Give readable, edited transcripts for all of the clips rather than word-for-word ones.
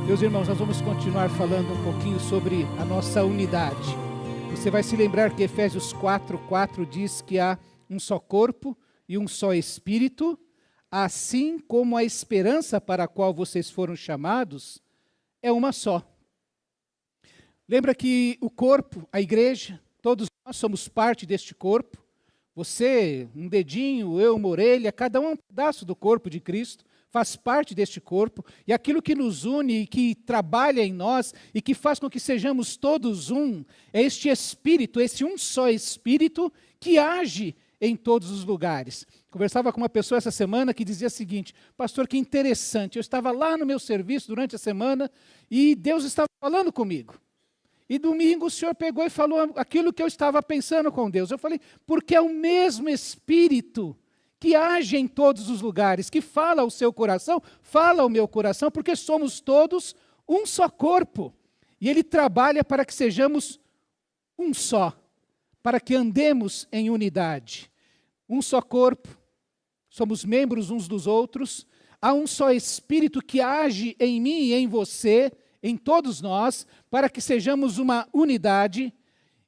Meus irmãos, nós vamos continuar falando um pouquinho sobre a nossa unidade. Você vai se lembrar que Efésios 4:4 diz que há um só corpo e um só espírito, assim como a esperança para a qual vocês foram chamados é uma só. Lembra que o corpo, a igreja, todos nós somos parte deste corpo. Você, um dedinho, eu, uma orelha, cada um é um pedaço do corpo de Cristo. Faz parte deste corpo, e aquilo que nos une e que trabalha em nós e que faz com que sejamos todos um, é este Espírito, esse um só Espírito que age em todos os lugares. Conversava com uma pessoa essa semana que dizia o seguinte: pastor, que interessante, eu estava lá no meu serviço durante a semana e Deus estava falando comigo. E domingo o senhor pegou e falou aquilo que eu estava pensando com Deus. Eu falei, porque é o mesmo Espírito que age em todos os lugares, que fala ao seu coração, fala ao meu coração, porque somos todos um só corpo. E Ele trabalha para que sejamos um só, para que andemos em unidade. Um só corpo, somos membros uns dos outros, há um só Espírito que age em mim e em você, em todos nós, para que sejamos uma unidade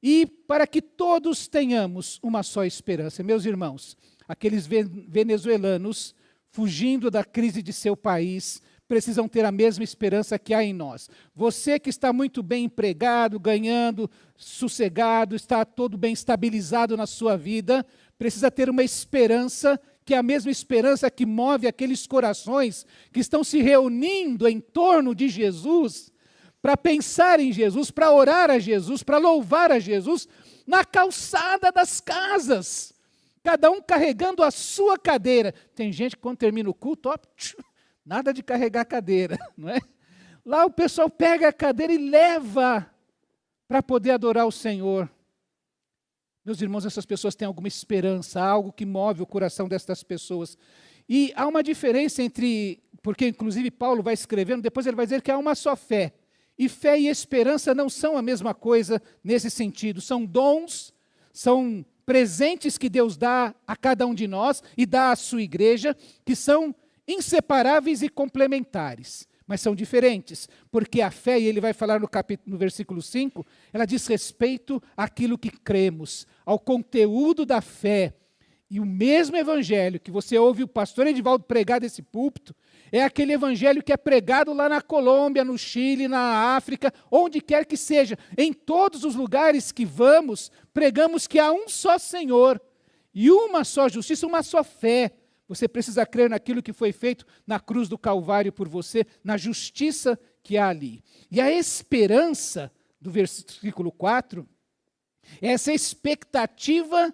e para que todos tenhamos uma só esperança. Meus irmãos, aqueles venezuelanos, fugindo da crise de seu país, precisam ter a mesma esperança que há em nós. Você que está muito bem empregado, ganhando, sossegado, está todo bem estabilizado na sua vida, precisa ter uma esperança, que é a mesma esperança que move aqueles corações que estão se reunindo em torno de Jesus, para pensar em Jesus, para orar a Jesus, para louvar a Jesus, na calçada das casas. Cada um carregando a sua cadeira. Tem gente que quando termina o culto, nada de carregar a cadeira, não é? Lá o pessoal pega a cadeira e leva para poder adorar o Senhor. Meus irmãos, essas pessoas têm alguma esperança, algo que move o coração destas pessoas. E há uma diferença entre, porque inclusive Paulo vai escrevendo, depois ele vai dizer que há uma só fé. E fé e esperança não são a mesma coisa nesse sentido. São dons, são presentes que Deus dá a cada um de nós e dá à sua igreja, que são inseparáveis e complementares, mas são diferentes, porque a fé, e ele vai falar no versículo 5, ela diz respeito àquilo que cremos, ao conteúdo da fé. E o mesmo evangelho que você ouve o pastor Edivaldo pregar desse púlpito, é aquele evangelho que é pregado lá na Colômbia, no Chile, na África, onde quer que seja. Em todos os lugares que vamos, pregamos que há um só Senhor, e uma só justiça, uma só fé. Você precisa crer naquilo que foi feito na cruz do Calvário por você, na justiça que há ali. E a esperança, do versículo 4, é essa expectativa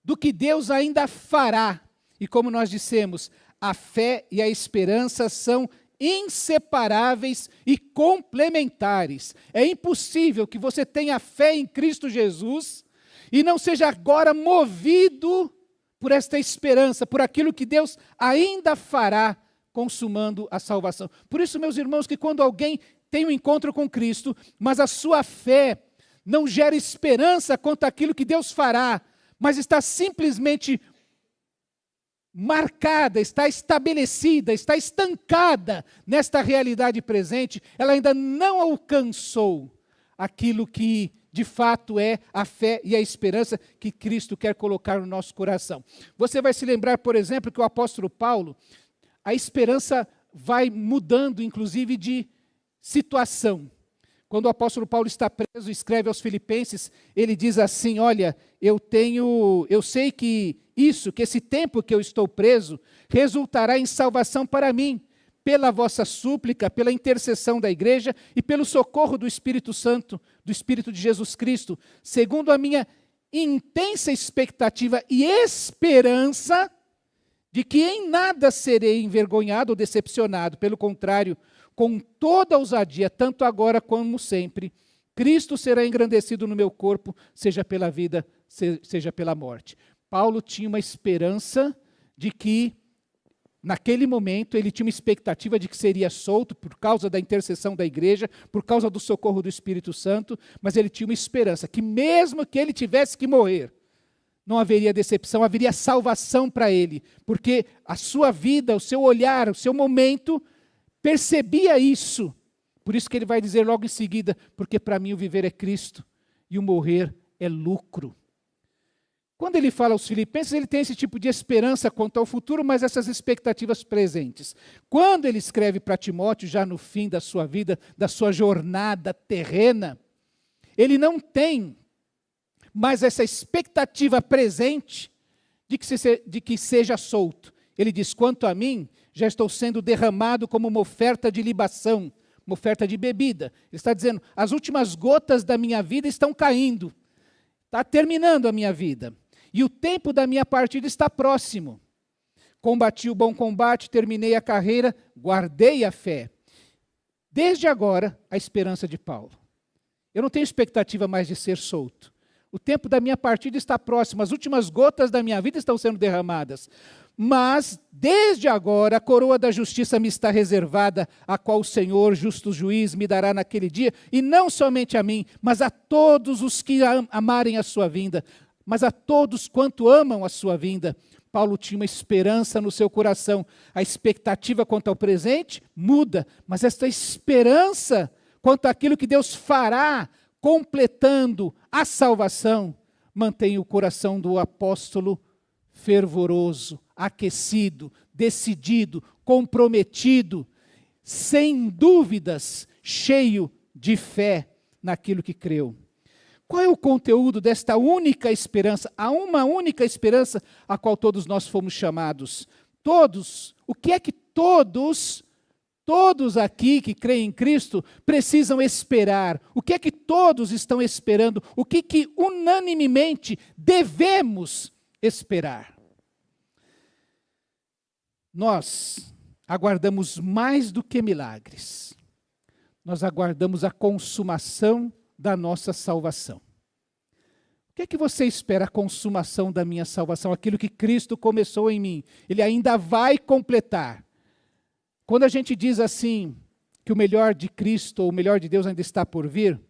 do que Deus ainda fará. E como nós dissemos, a fé e a esperança são inseparáveis e complementares. É impossível que você tenha fé em Cristo Jesus e não seja agora movido por esta esperança, por aquilo que Deus ainda fará, consumando a salvação. Por isso, meus irmãos, que quando alguém tem um encontro com Cristo, mas a sua fé não gera esperança quanto àquilo que Deus fará, mas está simplesmente marcada, está estabelecida, está estancada nesta realidade presente, ela ainda não alcançou aquilo que de fato é a fé e a esperança que Cristo quer colocar no nosso coração. Você vai se lembrar, por exemplo, que o apóstolo Paulo, a esperança vai mudando, inclusive, de situação. Quando o apóstolo Paulo está preso, escreve aos Filipenses, ele diz assim, olha, eu sei que esse tempo que eu estou preso, resultará em salvação para mim, pela vossa súplica, pela intercessão da igreja e pelo socorro do Espírito Santo, do Espírito de Jesus Cristo, segundo a minha intensa expectativa e esperança de que em nada serei envergonhado ou decepcionado, pelo contrário, com toda ousadia, tanto agora como sempre, Cristo será engrandecido no meu corpo, seja pela vida, seja pela morte. Paulo tinha uma esperança de que, naquele momento, ele tinha uma expectativa de que seria solto por causa da intercessão da igreja, por causa do socorro do Espírito Santo, mas ele tinha uma esperança que mesmo que ele tivesse que morrer, não haveria decepção, haveria salvação para ele, porque a sua vida, o seu olhar, o seu momento percebia isso, Por isso que ele vai dizer logo em seguida, porque para mim o viver é Cristo e o morrer é lucro. Quando ele fala aos filipenses, ele tem esse tipo de esperança quanto ao futuro, mas essas expectativas presentes. Quando ele escreve para Timóteo, já no fim da sua vida, da sua jornada terrena, ele não tem mais essa expectativa presente de que seja solto. Ele diz, quanto a mim, já estou sendo derramado como uma oferta de libação, uma oferta de bebida. Ele está dizendo, as últimas gotas da minha vida estão caindo. Está terminando a minha vida. E o tempo da minha partida está próximo. Combati o bom combate, terminei a carreira, guardei a fé. Desde agora, a esperança de Paulo. Eu não tenho expectativa mais de ser solto. O tempo da minha partida está próximo, as últimas gotas da minha vida estão sendo derramadas. Mas, desde agora, a coroa da justiça me está reservada, a qual o Senhor, justo juiz, me dará naquele dia, e não somente a mim, mas a todos os que amarem a sua vinda, mas a todos quanto amam a sua vinda. Paulo tinha uma esperança no seu coração. A expectativa quanto ao presente muda, mas esta esperança quanto àquilo que Deus fará, completando a salvação, mantém o coração do apóstolo fervoroso, aquecido, decidido, comprometido, sem dúvidas, cheio de fé naquilo que creu. Qual é o conteúdo desta única esperança? Há uma única esperança a qual todos nós fomos chamados. Todos, o que é que todos aqui que creem em Cristo precisam esperar? O que é que todos estão esperando? O que unanimemente devemos esperar? Nós aguardamos mais do que milagres. Nós aguardamos a consumação da nossa salvação. O que é que você espera a consumação da minha salvação? Aquilo que Cristo começou em mim, Ele ainda vai completar. Quando a gente diz assim, que o melhor de Cristo, ou o melhor de Deus ainda está por vir,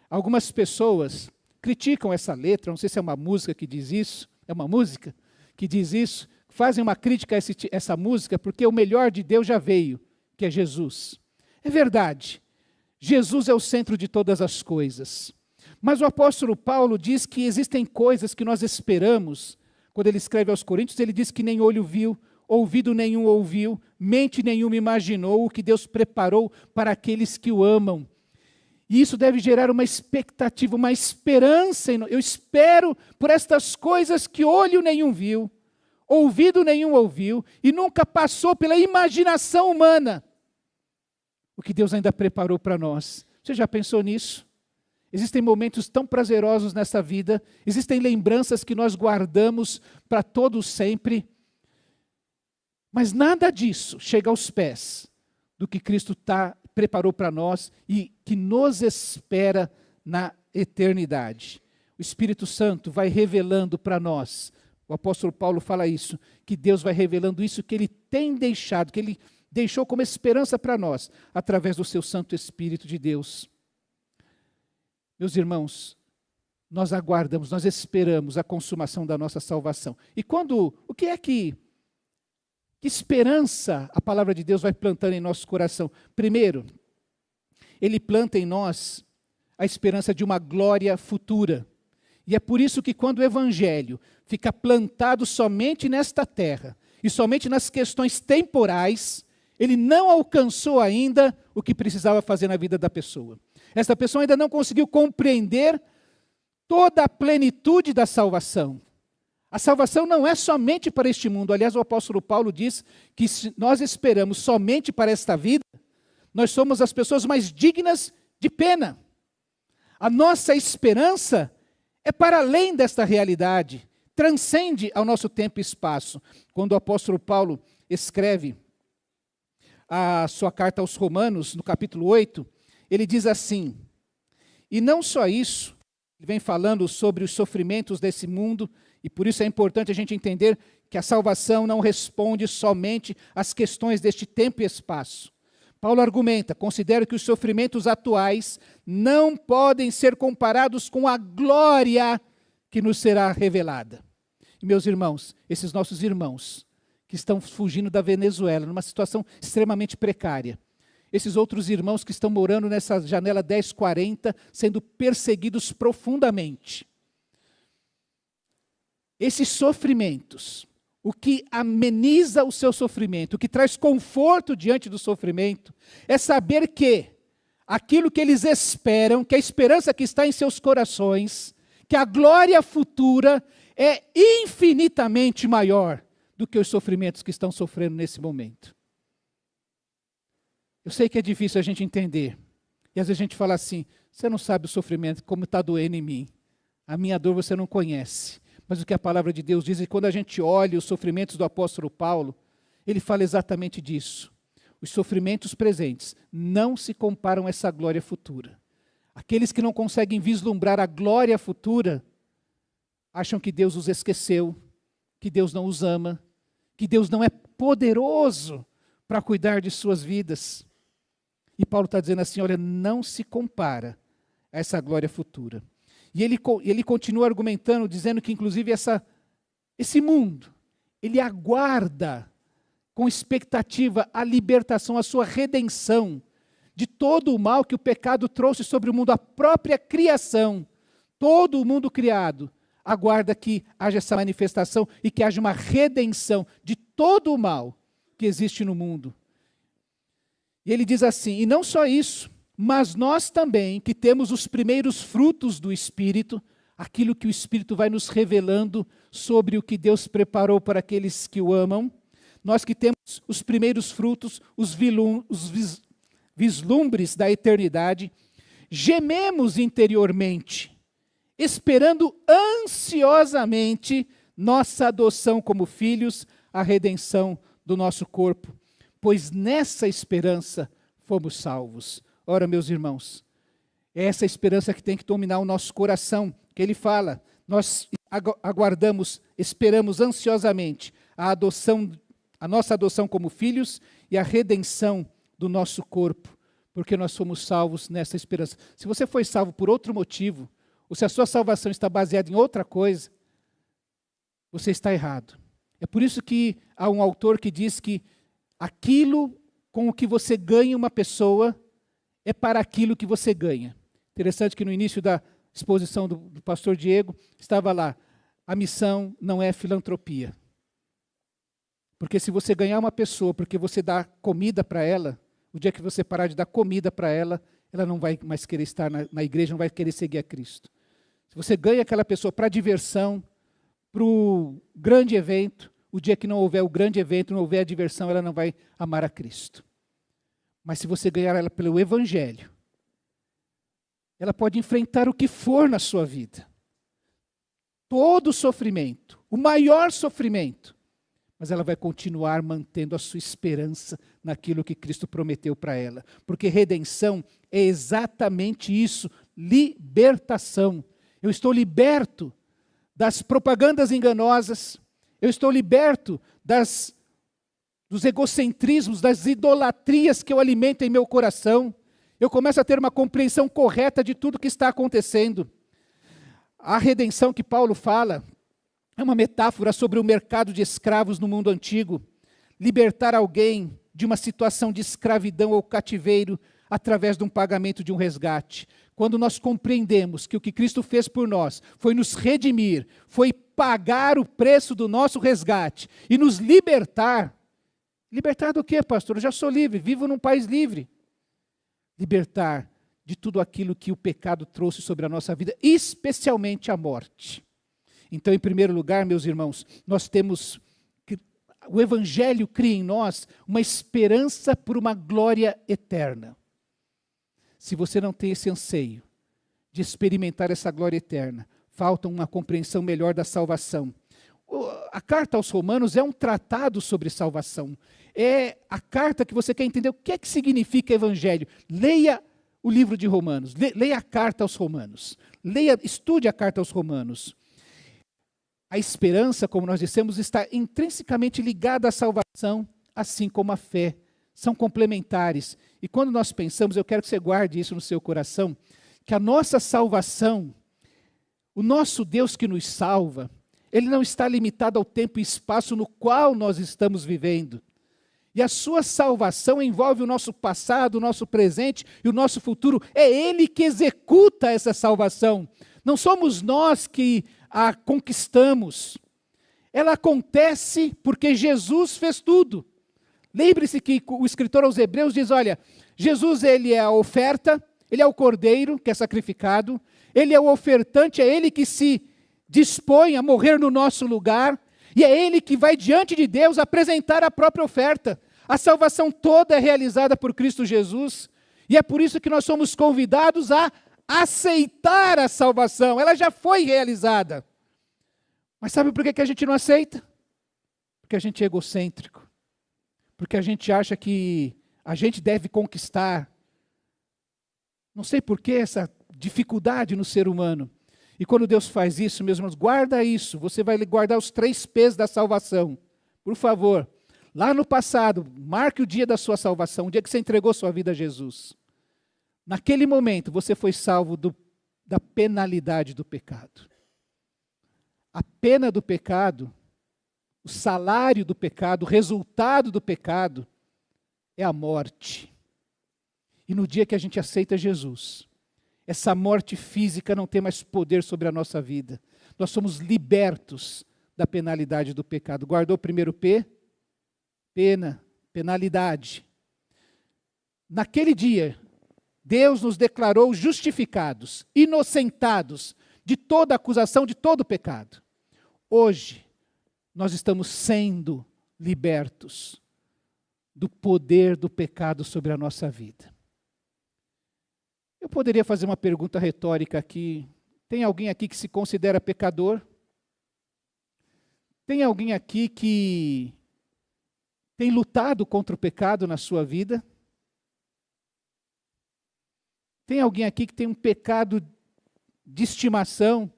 algumas pessoas criticam essa letra, não sei se é uma música que diz isso, é uma música que diz isso, fazem uma crítica a essa música, porque o melhor de Deus já veio, que é Jesus. É verdade. Jesus é o centro de todas as coisas. Mas o apóstolo Paulo diz que existem coisas que nós esperamos. Quando ele escreve aos Coríntios, ele diz que nem olho viu, ouvido nenhum ouviu, mente nenhuma imaginou o que Deus preparou para aqueles que o amam. E isso deve gerar uma expectativa, uma esperança. Eu espero por estas coisas que olho nenhum viu, ouvido nenhum ouviu, e nunca passou pela imaginação humana o que Deus ainda preparou para nós. Você já pensou nisso? Existem momentos tão prazerosos nessa vida, existem lembranças que nós guardamos para todos sempre, mas nada disso chega aos pés do que Cristo preparou para nós e que nos espera na eternidade. O Espírito Santo vai revelando para nós, o apóstolo Paulo fala isso, que Deus vai revelando isso que Ele tem deixado, que Ele deixou como esperança para nós, através do seu Santo Espírito de Deus. Meus irmãos, nós aguardamos, nós esperamos a consumação da nossa salvação. E o que é que esperança a palavra de Deus vai plantando em nosso coração? Primeiro, Ele planta em nós a esperança de uma glória futura. E é por isso que quando o Evangelho fica plantado somente nesta terra, e somente nas questões temporais, ele não alcançou ainda o que precisava fazer na vida da pessoa. Essa pessoa ainda não conseguiu compreender toda a plenitude da salvação. A salvação não é somente para este mundo. Aliás, o apóstolo Paulo diz que se nós esperamos somente para esta vida, nós somos as pessoas mais dignas de pena. A nossa esperança é para além desta realidade, transcende ao nosso tempo e espaço. Quando o apóstolo Paulo escreve a sua carta aos Romanos, no capítulo 8, ele diz assim, e não só isso, ele vem falando sobre os sofrimentos desse mundo, e por isso é importante a gente entender que a salvação não responde somente às questões deste tempo e espaço. Paulo argumenta, considero que os sofrimentos atuais não podem ser comparados com a glória que nos será revelada. E meus irmãos, esses nossos irmãos, que estão fugindo da Venezuela, numa situação extremamente precária. esses outros irmãos que estão morando nessa janela 1040, sendo perseguidos profundamente. Esses sofrimentos, o que ameniza o seu sofrimento, o que traz conforto diante do sofrimento, é saber que aquilo que eles esperam, que a esperança que está em seus corações, que a glória futura é infinitamente maior do que os sofrimentos que estão sofrendo nesse momento. Eu sei que é difícil a gente entender. E às vezes a gente fala assim, você não sabe o sofrimento, como está doendo em mim. A minha dor você não conhece. Mas o que a palavra de Deus diz é que quando a gente olha os sofrimentos do apóstolo Paulo, ele fala exatamente disso. Os sofrimentos presentes não se comparam a essa glória futura. Aqueles que não conseguem vislumbrar a glória futura, acham que Deus os esqueceu, que Deus não os ama, que Deus não é poderoso para cuidar de suas vidas. E Paulo está dizendo assim, olha, não se compara a essa glória futura. E ele continua argumentando, dizendo que inclusive esse mundo, ele aguarda com expectativa a libertação, a sua redenção de todo o mal que o pecado trouxe sobre o mundo, a própria criação, todo o mundo criado, aguarda que haja essa manifestação e que haja uma redenção de todo o mal que existe no mundo. E ele diz assim, e não só isso, mas nós também, que temos os primeiros frutos do Espírito, aquilo que o Espírito vai nos revelando sobre o que Deus preparou para aqueles que o amam, nós que temos os primeiros frutos, os vislumbres da eternidade, gememos interiormente, esperando ansiosamente nossa adoção como filhos, a redenção do nosso corpo, pois nessa esperança fomos salvos. Ora, meus irmãos, é essa esperança que tem que dominar o nosso coração, que ele fala, nós aguardamos, esperamos ansiosamente a nossa adoção como filhos e a redenção do nosso corpo, porque nós fomos salvos nessa esperança. Se você foi salvo por outro motivo, ou se a sua salvação está baseada em outra coisa, você está errado. É por isso que há um autor que diz que aquilo com o que você ganha uma pessoa é para aquilo que você ganha. Interessante que no início da exposição do pastor Diego, estava lá, a missão não é filantropia. Porque se você ganhar uma pessoa porque você dá comida para ela, o dia que você parar de dar comida para ela, ela não vai mais querer estar na igreja, não vai querer seguir a Cristo. Se você ganha aquela pessoa para diversão, para o grande evento, o dia que não houver o grande evento, não houver a diversão, ela não vai amar a Cristo. Mas se você ganhar ela pelo Evangelho, ela pode enfrentar o que for na sua vida. Todo sofrimento, o maior sofrimento, mas ela vai continuar mantendo a sua esperança naquilo que Cristo prometeu para ela. Porque redenção é exatamente isso, libertação. Eu estou liberto das propagandas enganosas, eu estou liberto dos egocentrismos, das idolatrias que eu alimento em meu coração. Eu começo a ter uma compreensão correta de tudo que está acontecendo. A redenção que Paulo fala é uma metáfora sobre o mercado de escravos no mundo antigo. Libertar alguém de uma situação de escravidão ou cativeiro através de um pagamento de um resgate. Quando nós compreendemos que o que Cristo fez por nós foi nos redimir, foi pagar o preço do nosso resgate e nos libertar. Libertar do quê, pastor? Eu já sou livre, vivo num país livre. Libertar de tudo aquilo que o pecado trouxe sobre a nossa vida, especialmente a morte. Então, em primeiro lugar, meus irmãos, nós temos que o Evangelho cria em nós uma esperança por uma glória eterna. Se você não tem esse anseio de experimentar essa glória eterna, falta uma compreensão melhor da salvação. A carta aos Romanos é um tratado sobre salvação. É a carta que você quer entender o que é que significa Evangelho. Leia o livro de Romanos, leia a carta aos Romanos, estude a carta aos Romanos. A esperança, como nós dissemos, está intrinsecamente ligada à salvação, assim como a fé. São complementares. E quando nós pensamos, eu quero que você guarde isso no seu coração, que a nossa salvação, o nosso Deus que nos salva, Ele não está limitado ao tempo e espaço no qual nós estamos vivendo. E a sua salvação envolve o nosso passado, o nosso presente e o nosso futuro. É Ele que executa essa salvação. Não somos nós que a conquistamos. Ela acontece porque Jesus fez tudo. Lembre-se que o escritor aos Hebreus diz, olha, Jesus ele é a oferta, ele é o cordeiro que é sacrificado, ele é o ofertante, é ele que se dispõe a morrer no nosso lugar, e é ele que vai diante de Deus apresentar a própria oferta. A salvação toda é realizada por Cristo Jesus, e é por isso que nós somos convidados a aceitar a salvação. Ela já foi realizada. Mas sabe por que a gente não aceita? Porque a gente é egocêntrico. Porque a gente acha que a gente deve conquistar. Não sei por que essa dificuldade no ser humano. E quando Deus faz isso, meus irmãos, guarda isso. Você vai guardar os 3 P's da salvação. Por favor, lá no passado, marque o dia da sua salvação, o dia que você entregou sua vida a Jesus. Naquele momento, você foi salvo da penalidade do pecado. A pena do pecado, o salário do pecado, o resultado do pecado é a morte. E no dia que a gente aceita Jesus, essa morte física não tem mais poder sobre a nossa vida. Nós somos libertos da penalidade do pecado. Guardou o primeiro P? Pena, penalidade. Naquele dia, Deus nos declarou justificados, inocentados de toda acusação, de todo pecado. Hoje, nós estamos sendo libertos do poder do pecado sobre a nossa vida. Eu poderia fazer uma pergunta retórica aqui. Tem alguém aqui que se considera pecador? Tem alguém aqui que tem lutado contra o pecado na sua vida? Tem alguém aqui que tem um pecado de estimação,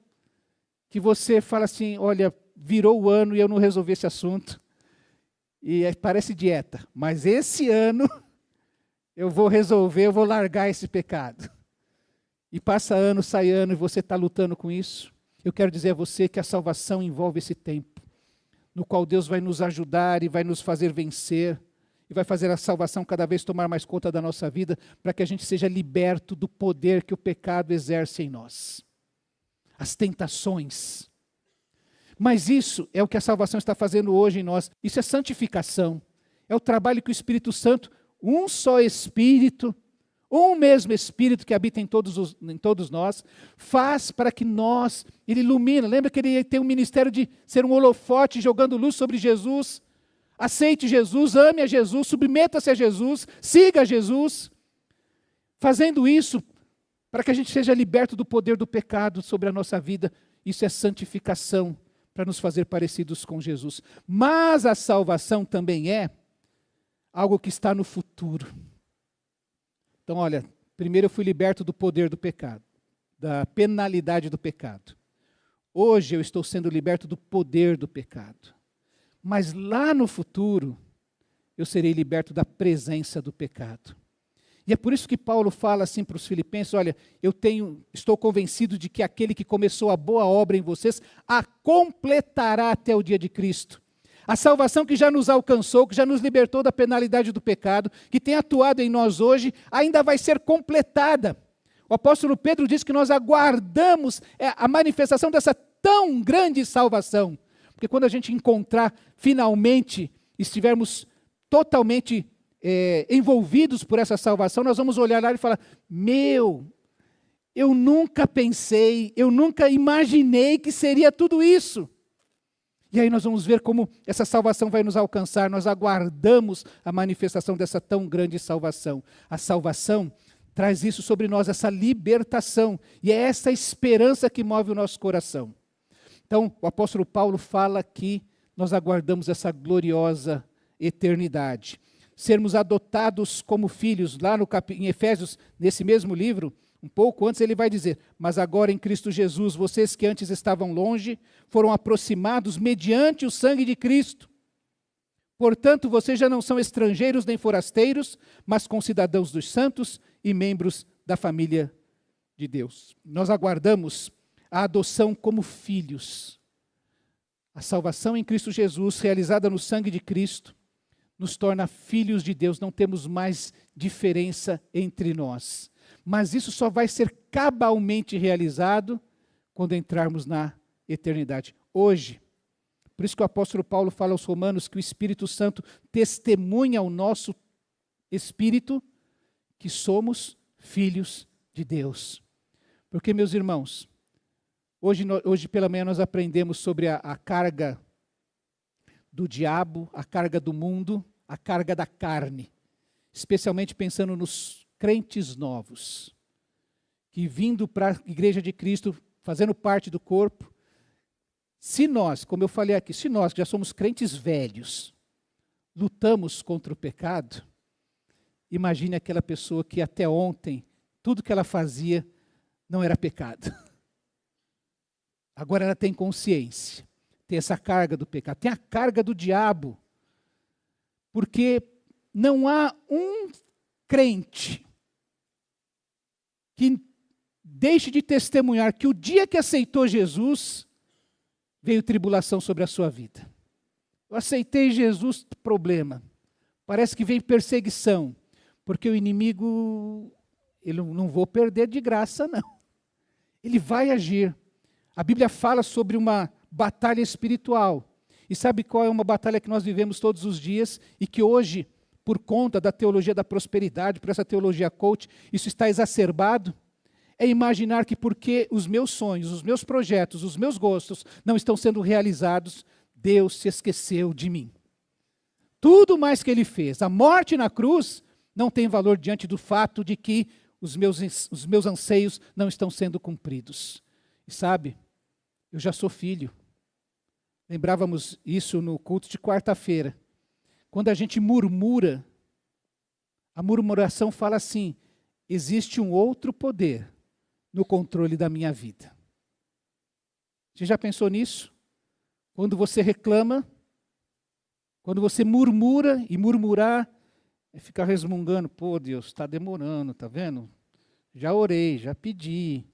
que você fala assim, olha, virou o ano e eu não resolvi esse assunto, e parece dieta, mas esse ano eu vou resolver, eu vou largar esse pecado. E passa ano, sai ano, e você está lutando com isso. Eu quero dizer a você que a salvação envolve esse tempo, no qual Deus vai nos ajudar e vai nos fazer vencer, e vai fazer a salvação cada vez tomar mais conta da nossa vida, para que a gente seja liberto do poder que o pecado exerce em nós. As tentações. Mas isso é o que a salvação está fazendo hoje em nós. Isso é santificação. É o trabalho que o Espírito Santo, um só Espírito, um mesmo Espírito que habita em todos nós, faz para que nós, ele ilumina. Lembra que ele tem um ministério de ser um holofote jogando luz sobre Jesus? Aceite Jesus, ame a Jesus, submeta-se a Jesus, siga a Jesus. Fazendo isso, para que a gente seja liberto do poder do pecado sobre a nossa vida. Isso é santificação, para nos fazer parecidos com Jesus. Mas a salvação também é algo que está no futuro. Então, olha, primeiro eu fui liberto do poder do pecado, da penalidade do pecado. Hoje eu estou sendo liberto do poder do pecado. Mas lá no futuro, eu serei liberto da presença do pecado. E é por isso que Paulo fala assim para os filipenses, olha, estou convencido de que aquele que começou a boa obra em vocês, a completará até o dia de Cristo. A salvação que já nos alcançou, que já nos libertou da penalidade do pecado, que tem atuado em nós hoje, ainda vai ser completada. O apóstolo Pedro diz que nós aguardamos a manifestação dessa tão grande salvação. Porque quando a gente encontrar, finalmente, estivermos totalmente envolvidos por essa salvação, nós vamos olhar lá e falar, eu nunca pensei, eu nunca imaginei que seria tudo isso. E aí nós vamos ver como essa salvação vai nos alcançar, nós aguardamos a manifestação dessa tão grande salvação. A salvação traz isso sobre nós, essa libertação, e é essa esperança que move o nosso coração. Então, o apóstolo Paulo fala que nós aguardamos essa gloriosa eternidade. Sermos adotados como filhos, lá em Efésios, nesse mesmo livro, um pouco antes ele vai dizer, mas agora em Cristo Jesus, vocês que antes estavam longe, foram aproximados mediante o sangue de Cristo. Portanto, vocês já não são estrangeiros nem forasteiros, mas concidadãos dos santos e membros da família de Deus. Nós aguardamos a adoção como filhos. A salvação em Cristo Jesus, realizada no sangue de Cristo, nos torna filhos de Deus, não temos mais diferença entre nós. Mas isso só vai ser cabalmente realizado quando entrarmos na eternidade. Hoje, por isso que o apóstolo Paulo fala aos Romanos que o Espírito Santo testemunha ao nosso espírito que somos filhos de Deus. Porque, meus irmãos, hoje pela manhã nós aprendemos sobre a carga do diabo, a carga do mundo, a carga da carne. Especialmente pensando nos crentes novos, que vindo para a igreja de Cristo, fazendo parte do corpo, se nós, como eu falei aqui, se nós que já somos crentes velhos, lutamos contra o pecado, imagine aquela pessoa que até ontem, tudo que ela fazia não era pecado. Agora ela tem consciência, tem essa carga do pecado, tem a carga do diabo, porque não há um crente que deixe de testemunhar que o dia que aceitou Jesus, veio tribulação sobre a sua vida. Eu aceitei Jesus, problema. Parece que vem perseguição, porque o inimigo, ele não vou perder de graça, não. Ele vai agir. A Bíblia fala sobre uma batalha espiritual. E sabe qual é uma batalha que nós vivemos todos os dias e que hoje, por conta da teologia da prosperidade, por essa teologia coach, isso está exacerbado? É imaginar que porque os meus sonhos, os meus projetos, os meus gostos não estão sendo realizados, Deus se esqueceu de mim. Tudo mais que Ele fez, a morte na cruz, não tem valor diante do fato de que os meus anseios não estão sendo cumpridos. E sabe, eu já sou filho. Lembrávamos isso no culto de quarta-feira. Quando a gente murmura, a murmuração fala assim: existe um outro poder no controle da minha vida. Você já pensou nisso? Quando você reclama, quando você murmura, e murmurar é ficar resmungando: pô, Deus, está demorando, está vendo? Já orei, já pedi.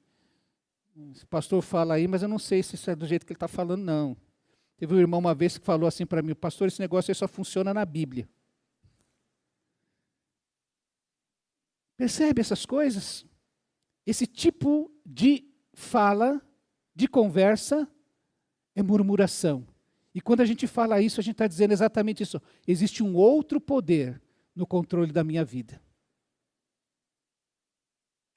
Esse pastor fala aí, mas eu não sei se isso é do jeito que ele está falando, não. Teve um irmão uma vez que falou assim para mim: pastor, esse negócio aí só funciona na Bíblia. Percebe essas coisas? Esse tipo de fala, de conversa, é murmuração. E quando a gente fala isso, a gente está dizendo exatamente isso. Existe um outro poder no controle da minha vida.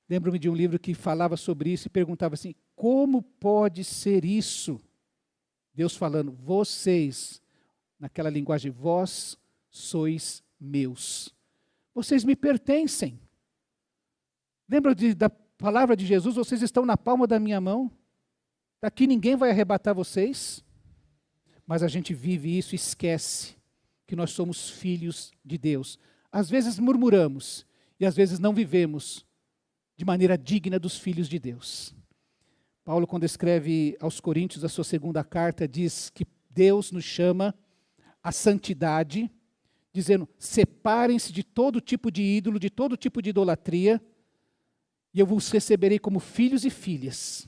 Lembro-me de um livro que falava sobre isso e perguntava assim: como pode ser isso? Deus falando: vocês, naquela linguagem, vós sois meus. Vocês me pertencem. Lembra da palavra de Jesus? Vocês estão na palma da minha mão. Daqui ninguém vai arrebatar vocês. Mas a gente vive isso e esquece que nós somos filhos de Deus. Às vezes murmuramos e às vezes não vivemos de maneira digna dos filhos de Deus. Paulo, quando escreve aos Coríntios a sua segunda carta, diz que Deus nos chama à santidade, dizendo: separem-se de todo tipo de ídolo, de todo tipo de idolatria, e eu vos receberei como filhos e filhas.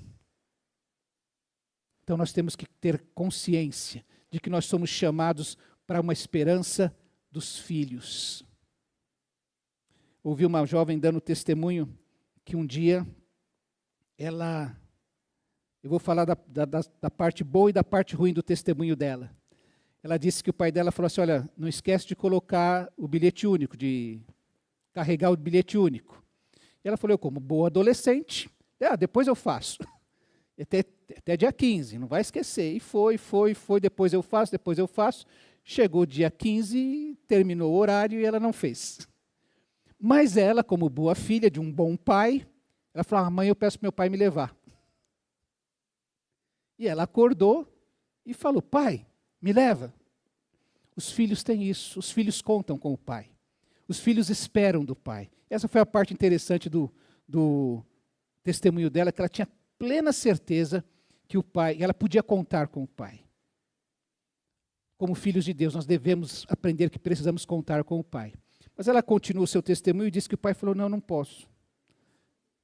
Então nós temos que ter consciência de que nós somos chamados para uma esperança dos filhos. Ouvi uma jovem dando testemunho que um dia eu vou falar da parte boa e da parte ruim do testemunho dela. Ela disse que o pai dela falou assim: olha, não esquece de colocar o bilhete único, de carregar o bilhete único. E ela falou: eu como boa adolescente, depois eu faço. Até dia 15, não vai esquecer. E foi, depois eu faço. Chegou o dia 15, terminou o horário e ela não fez. Mas ela, como boa filha de um bom pai, ela falou: mãe, eu peço para meu pai me levar. E ela acordou e falou: pai, me leva. Os filhos têm isso, os filhos contam com o pai. Os filhos esperam do pai. Essa foi a parte interessante do testemunho dela, que ela tinha plena certeza que o pai, ela podia contar com o pai. Como filhos de Deus, nós devemos aprender que precisamos contar com o pai. Mas ela continua o seu testemunho e disse que o pai falou: não posso.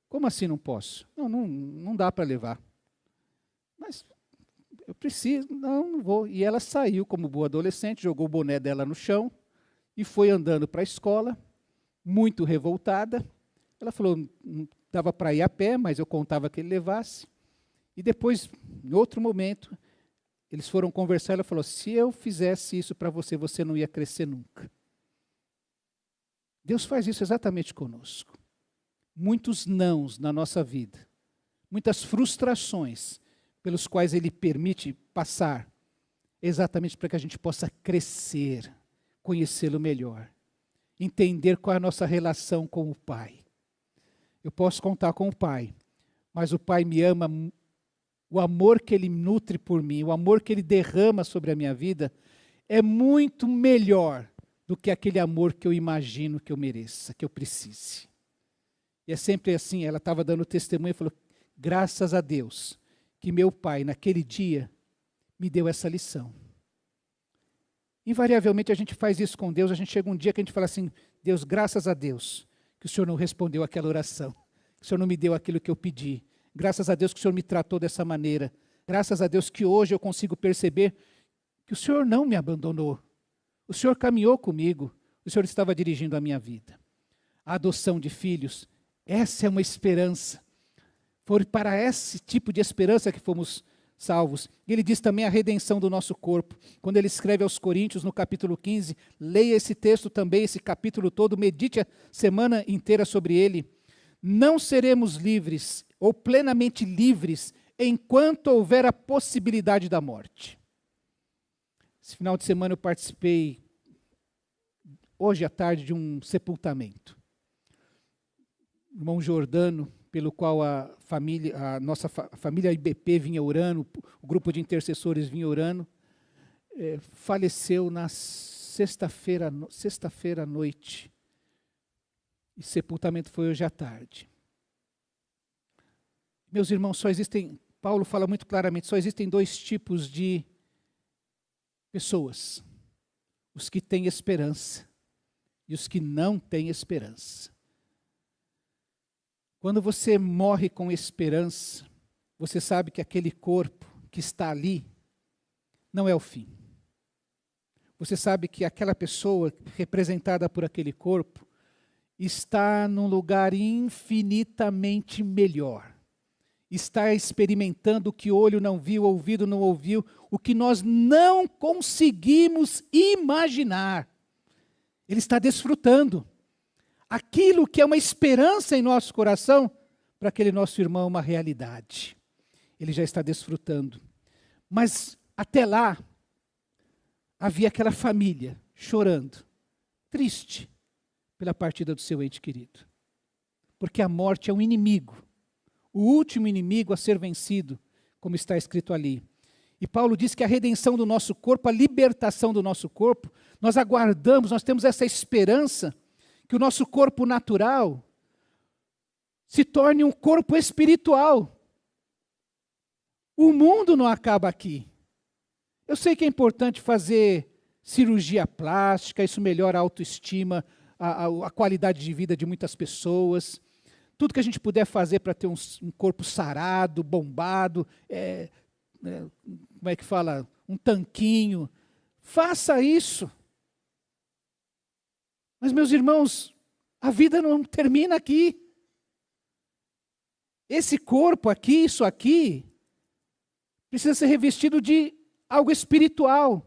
Como assim não posso? Não dá para levar. Mas eu preciso, não vou. E ela saiu como boa adolescente, jogou o boné dela no chão e foi andando para a escola, muito revoltada. Ela falou, não dava para ir a pé, mas eu contava que ele levasse. E depois, em outro momento, eles foram conversar, ela falou, se eu fizesse isso para você, você não ia crescer nunca. Deus faz isso exatamente conosco. Muitos nãos na nossa vida, muitas frustrações pelos quais Ele permite passar, exatamente para que a gente possa crescer, conhecê-lo melhor, entender qual é a nossa relação com o Pai. Eu posso contar com o Pai, mas o Pai me ama, o amor que Ele nutre por mim, o amor que Ele derrama sobre a minha vida, é muito melhor do que aquele amor que eu imagino que eu mereça, que eu precise. E é sempre assim, ela estava dando testemunho e falou, graças a Deus, que meu pai, naquele dia, me deu essa lição. Invariavelmente a gente faz isso com Deus, a gente chega um dia que a gente fala assim, Deus, graças a Deus, que o Senhor não respondeu aquela oração, que o Senhor não me deu aquilo que eu pedi, graças a Deus que o Senhor me tratou dessa maneira, graças a Deus que hoje eu consigo perceber que o Senhor não me abandonou, o Senhor caminhou comigo, o Senhor estava dirigindo a minha vida. A adoção de filhos, essa é uma esperança. Foi para esse tipo de esperança que fomos salvos. E ele diz também a redenção do nosso corpo. Quando ele escreve aos Coríntios, no capítulo 15, leia esse texto também, esse capítulo todo, medite a semana inteira sobre ele. Não seremos livres, ou plenamente livres, enquanto houver a possibilidade da morte. Esse final de semana eu participei, hoje à tarde, de um sepultamento. O irmão Jordano, pelo qual a nossa família IBP vinha orando, o grupo de intercessores vinha orando, faleceu na sexta-feira à noite. E sepultamento foi hoje à tarde. Meus irmãos, Paulo fala muito claramente, só existem dois tipos de pessoas. Os que têm esperança e os que não têm esperança. Quando você morre com esperança, você sabe que aquele corpo que está ali não é o fim. Você sabe que aquela pessoa representada por aquele corpo está num lugar infinitamente melhor. Está experimentando o que o olho não viu, o ouvido não ouviu, o que nós não conseguimos imaginar. Ele está desfrutando. Aquilo que é uma esperança em nosso coração, para aquele nosso irmão é uma realidade. Ele já está desfrutando. Mas até lá, havia aquela família chorando, triste, pela partida do seu ente querido. Porque a morte é um inimigo, o último inimigo a ser vencido, como está escrito ali. E Paulo diz que a redenção do nosso corpo, a libertação do nosso corpo, nós aguardamos, nós temos essa esperança, que o nosso corpo natural se torne um corpo espiritual. O mundo não acaba aqui. Eu sei que é importante fazer cirurgia plástica, isso melhora a autoestima, a qualidade de vida de muitas pessoas. Tudo que a gente puder fazer para ter um corpo sarado, bombado, como é que fala? Um tanquinho. Faça isso. Mas, meus irmãos, a vida não termina aqui. Esse corpo aqui, isso aqui, precisa ser revestido de algo espiritual.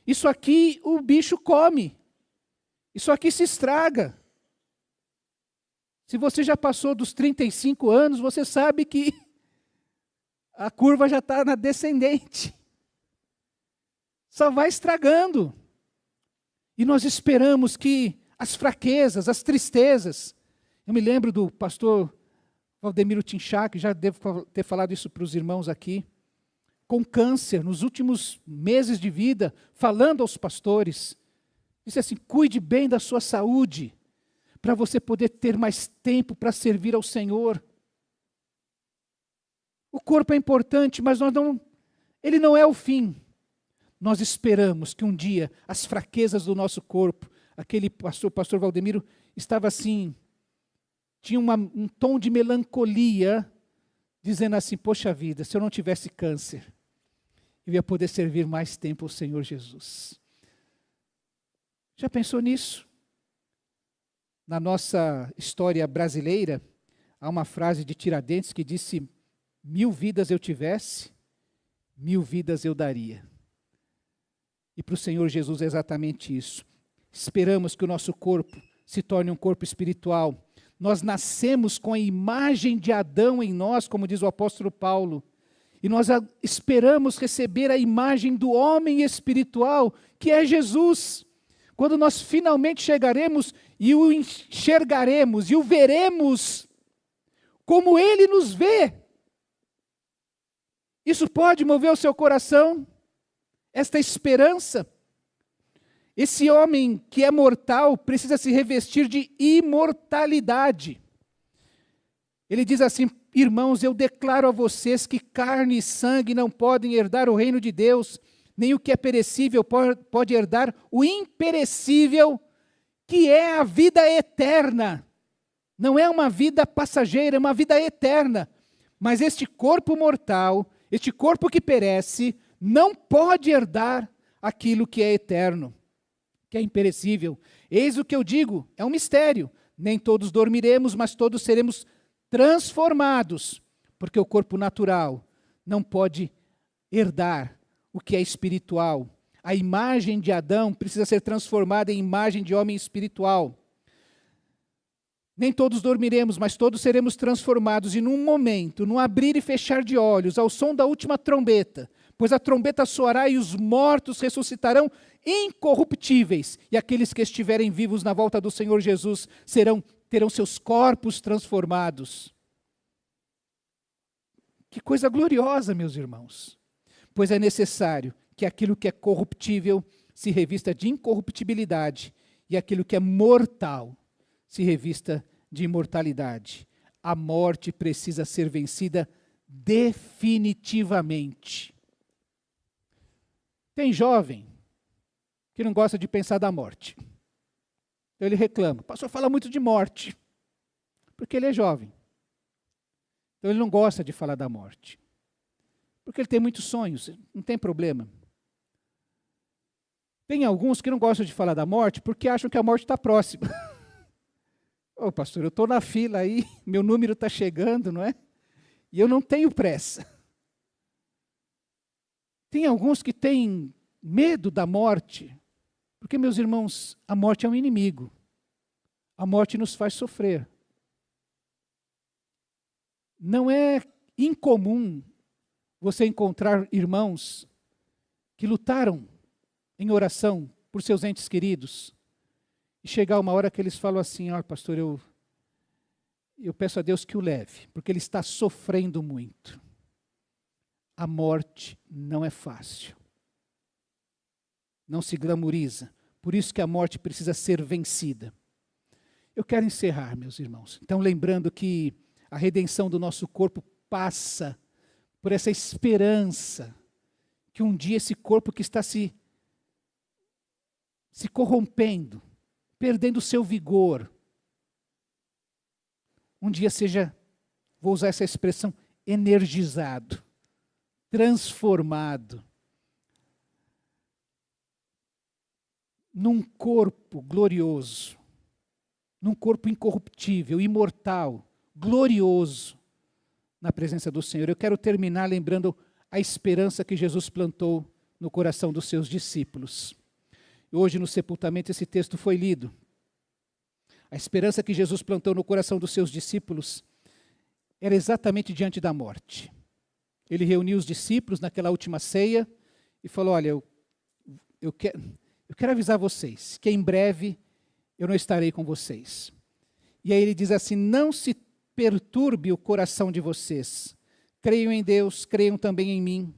Isso aqui o bicho come. Isso aqui se estraga. Se você já passou dos 35 anos, você sabe que a curva já está na descendente. Só vai estragando. E nós esperamos que as fraquezas, as tristezas, eu me lembro do pastor Valdemiro Tinchak, já devo ter falado isso para os irmãos aqui, com câncer, nos últimos meses de vida, falando aos pastores, disse assim, cuide bem da sua saúde, para você poder ter mais tempo para servir ao Senhor. O corpo é importante, mas ele não é o fim. Nós esperamos que um dia as fraquezas do nosso corpo, aquele pastor Valdemiro, estava assim, tinha um tom de melancolia, dizendo assim, poxa vida, se eu não tivesse câncer, eu ia poder servir mais tempo ao Senhor Jesus. Já pensou nisso? Na nossa história brasileira, há uma frase de Tiradentes que disse: 1000 vidas eu tivesse, 1000 vidas eu daria. E para o Senhor Jesus é exatamente isso. Esperamos que o nosso corpo se torne um corpo espiritual. Nós nascemos com a imagem de Adão em nós, como diz o apóstolo Paulo. E nós esperamos receber a imagem do homem espiritual, que é Jesus. Quando nós finalmente chegaremos e o enxergaremos e o veremos como Ele nos vê. Isso pode mover o seu coração? Esta esperança? Esse homem que é mortal precisa se revestir de imortalidade. Ele diz assim: irmãos, eu declaro a vocês que carne e sangue não podem herdar o reino de Deus, nem o que é perecível pode herdar o imperecível, que é a vida eterna. Não é uma vida passageira, é uma vida eterna. Mas este corpo mortal, este corpo que perece, não pode herdar aquilo que é eterno, que é imperecível. Eis o que eu digo, é um mistério. Nem todos dormiremos, mas todos seremos transformados, porque o corpo natural não pode herdar o que é espiritual. A imagem de Adão precisa ser transformada em imagem de homem espiritual. Nem todos dormiremos, mas todos seremos transformados, e num momento, num abrir e fechar de olhos, ao som da última trombeta, pois a trombeta soará e os mortos ressuscitarão incorruptíveis, e aqueles que estiverem vivos na volta do Senhor Jesus terão seus corpos transformados. Que coisa gloriosa, meus irmãos! Pois é necessário que aquilo que é corruptível se revista de incorruptibilidade, e aquilo que é mortal se revista de imortalidade. A morte precisa ser vencida definitivamente. Tem jovem que não gosta de pensar da morte. Então ele reclama: o pastor fala muito de morte, porque ele é jovem. Então ele não gosta de falar da morte, porque ele tem muitos sonhos, não tem problema. Tem alguns que não gostam de falar da morte porque acham que a morte está próxima. Ô pastor, eu estou na fila aí, meu número está chegando, não é? E eu não tenho pressa. Tem alguns que têm medo da morte, porque, meus irmãos, a morte é um inimigo. A morte nos faz sofrer. Não é incomum você encontrar irmãos que lutaram em oração por seus entes queridos, e chegar uma hora que eles falam assim: ó, pastor, eu peço a Deus que o leve, porque ele está sofrendo muito. A morte não é fácil. Não se glamoriza. Por isso que a morte precisa ser vencida. Eu quero encerrar, meus irmãos. Então, lembrando que a redenção do nosso corpo passa por essa esperança que um dia esse corpo que está se corrompendo, perdendo o seu vigor, um dia seja, vou usar essa expressão, energizado, transformado num corpo glorioso, num corpo incorruptível, imortal, glorioso, na presença do Senhor. Eu quero terminar lembrando a esperança que Jesus plantou no coração dos seus discípulos. Hoje no sepultamento esse texto foi lido. A esperança que Jesus plantou no coração dos seus discípulos era exatamente diante da morte. Ele reuniu os discípulos naquela última ceia e falou: olha, eu quero avisar vocês que em breve eu não estarei com vocês. E aí ele diz assim: não se perturbe o coração de vocês. Creiam em Deus, creiam também em mim.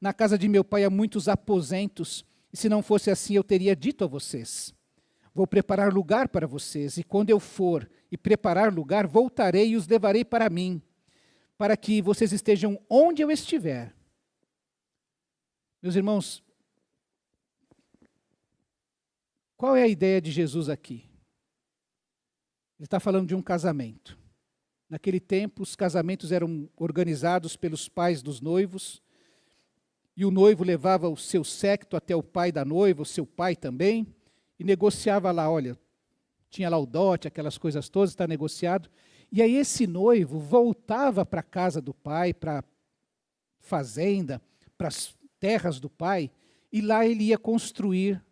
Na casa de meu pai há muitos aposentos, e se não fosse assim eu teria dito a vocês. Vou preparar lugar para vocês, e quando eu for e preparar lugar, voltarei e os levarei para mim, para que vocês estejam onde eu estiver. Meus irmãos, qual é a ideia de Jesus aqui? Ele está falando de um casamento. Naquele tempo, os casamentos eram organizados pelos pais dos noivos, e o noivo levava o seu séquito até o pai da noiva, o seu pai também, e negociava lá, olha, tinha lá o dote, aquelas coisas todas, está negociado. E aí esse noivo voltava para a casa do pai, para a fazenda, para as terras do pai, e lá ele ia construir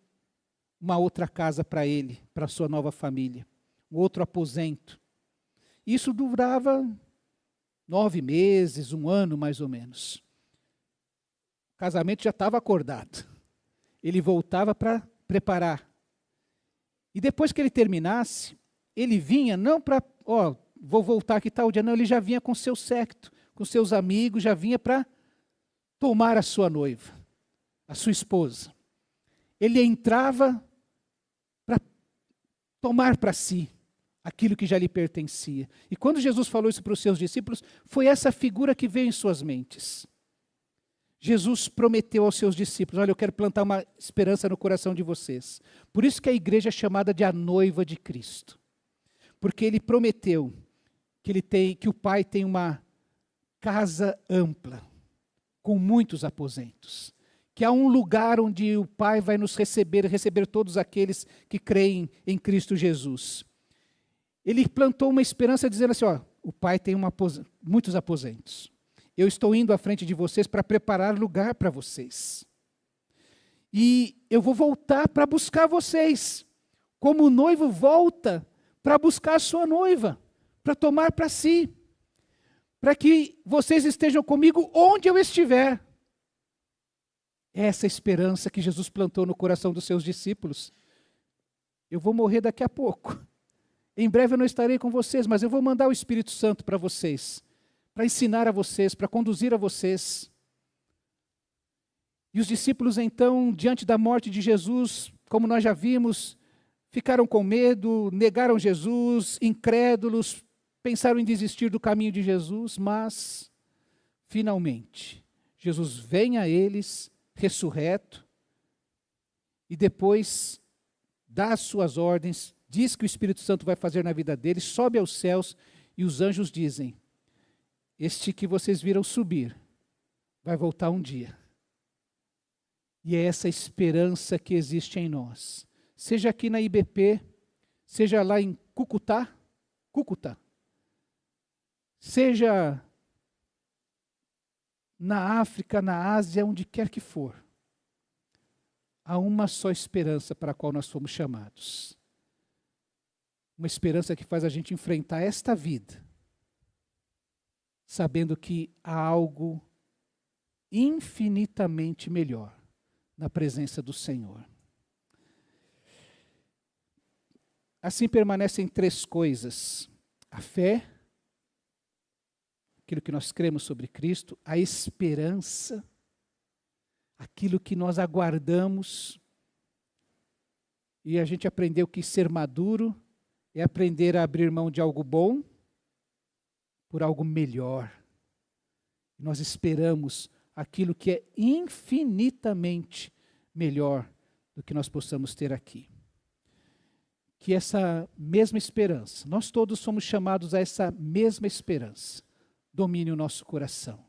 uma outra casa para ele, para a sua nova família, um outro aposento. Isso durava 9 meses, 1 ano mais ou menos. O casamento já estava acordado. Ele voltava para preparar. E depois que ele terminasse, ele vinha não para, vou voltar aqui tal dia, não, ele já vinha com seu séquito, com seus amigos, já vinha para tomar a sua noiva, a sua esposa. Ele entrava para tomar para si aquilo que já lhe pertencia. E quando Jesus falou isso para os seus discípulos, foi essa figura que veio em suas mentes. Jesus prometeu aos seus discípulos, olha, eu quero plantar uma esperança no coração de vocês. Por isso que a igreja é chamada de a noiva de Cristo. Porque ele prometeu que o Pai tem uma casa ampla, com muitos aposentos. Que há um lugar onde o Pai vai nos receber todos aqueles que creem em Cristo Jesus. Ele plantou uma esperança dizendo assim, o Pai tem muitos aposentos. Eu estou indo à frente de vocês para preparar lugar para vocês. E eu vou voltar para buscar vocês. Como o noivo volta para buscar a sua noiva, para tomar para si. Para que vocês estejam comigo onde eu estiver. Essa esperança que Jesus plantou no coração dos seus discípulos. Eu vou morrer daqui a pouco. Em breve eu não estarei com vocês, mas eu vou mandar o Espírito Santo para vocês. Para ensinar a vocês, para conduzir a vocês. E os discípulos então, diante da morte de Jesus, como nós já vimos, ficaram com medo, negaram Jesus, incrédulos, pensaram em desistir do caminho de Jesus, mas, finalmente, Jesus vem a eles, ressurreto, e depois dá as suas ordens, diz que o Espírito Santo vai fazer na vida deles, sobe aos céus, e os anjos dizem, este que vocês viram subir, vai voltar um dia. E é essa esperança que existe em nós. Seja aqui na IBP, seja lá em Cúcuta, seja na África, na Ásia, onde quer que for. Há uma só esperança para a qual nós fomos chamados. Uma esperança que faz a gente enfrentar esta vida, sabendo que há algo infinitamente melhor na presença do Senhor. Assim permanecem 3 coisas: a fé, aquilo que nós cremos sobre Cristo, a esperança, aquilo que nós aguardamos. E a gente aprendeu que ser maduro é aprender a abrir mão de algo bom por algo melhor. Nós esperamos aquilo que é infinitamente melhor do que nós possamos ter aqui. Que essa mesma esperança, nós todos somos chamados a essa mesma esperança, domine o nosso coração.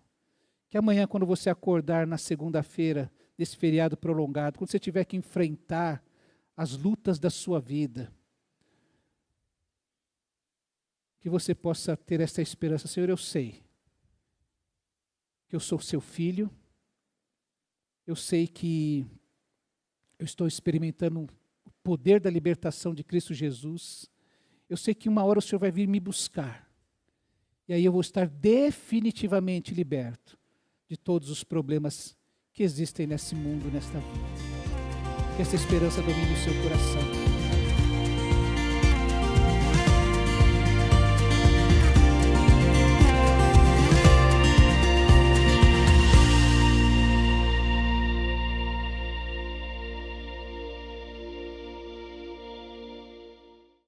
Que amanhã, quando você acordar na segunda-feira, desse feriado prolongado, quando você tiver que enfrentar as lutas da sua vida, que você possa ter essa esperança. Senhor, eu sei que eu sou seu filho, eu sei que eu estou experimentando o poder da libertação de Cristo Jesus, eu sei que uma hora o Senhor vai vir me buscar, e aí eu vou estar definitivamente liberto de todos os problemas que existem nesse mundo, nesta vida. Que essa esperança domine o seu coração.